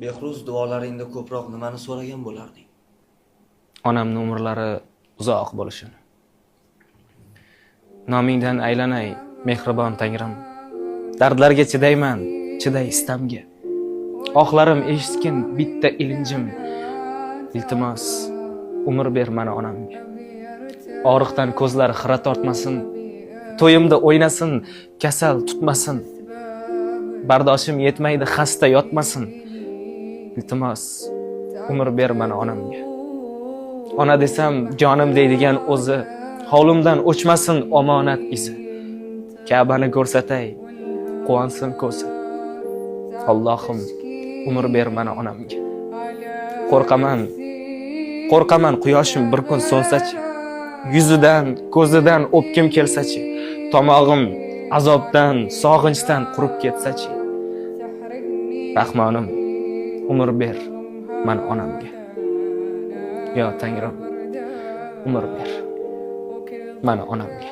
Behruz duolaringda ko'proq nimani so'ragan bo'larding? Onamning umrlari uzoq bo'lishini. Nomingdan aylanay, mehribon Tangrim. Dardlarga chidayman, chiday istamga. Oqlarim eshitgin bitta ilinjim. Iltimos, umr ber mana onamga. Og'riqdan ko'zlari xira tortmasin, to'yimda o'ynasin, kasal tutmasin. Bardoshim yetmaydi, xasta yotmasin. Iltimos, umr ber mana onamga. Ona desam, jonim deydigan o'zi, hovlimdan o'chmasin omonat izi. Ka'bani ko'rsatay, quvonsin ko'zi. Allohim, umr ber mana onamga. Qo'rqaman quyoshim bir kun so'nsachi. Yuzidan, ko'zidan o'pkim kelsachi. Tomog'im azobdan, sog'inchdan qurib ketsachi. Rahmonim, umr ber mana onamga. Yo Tangrim, umr ber mana onamga.